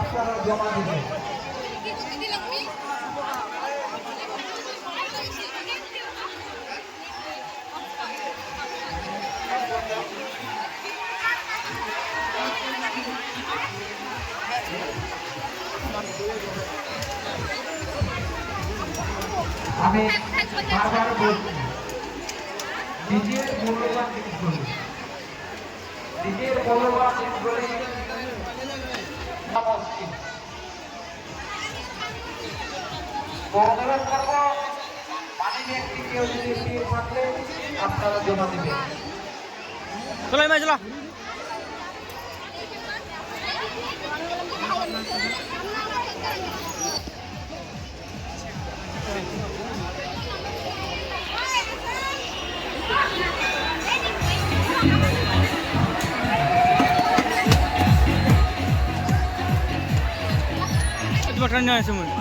আপনারা জমা দিবেন। আমি বারবার বলছি নিজের মূল্যবান জিনিসগুলি নিজের মূল্যবান জিনিসগুলি অনুরোধ করবো পানি ব্যক্তি কেউ যদি থাকলে আপনারা জমা দেবেন। Bakaran niya sa muna.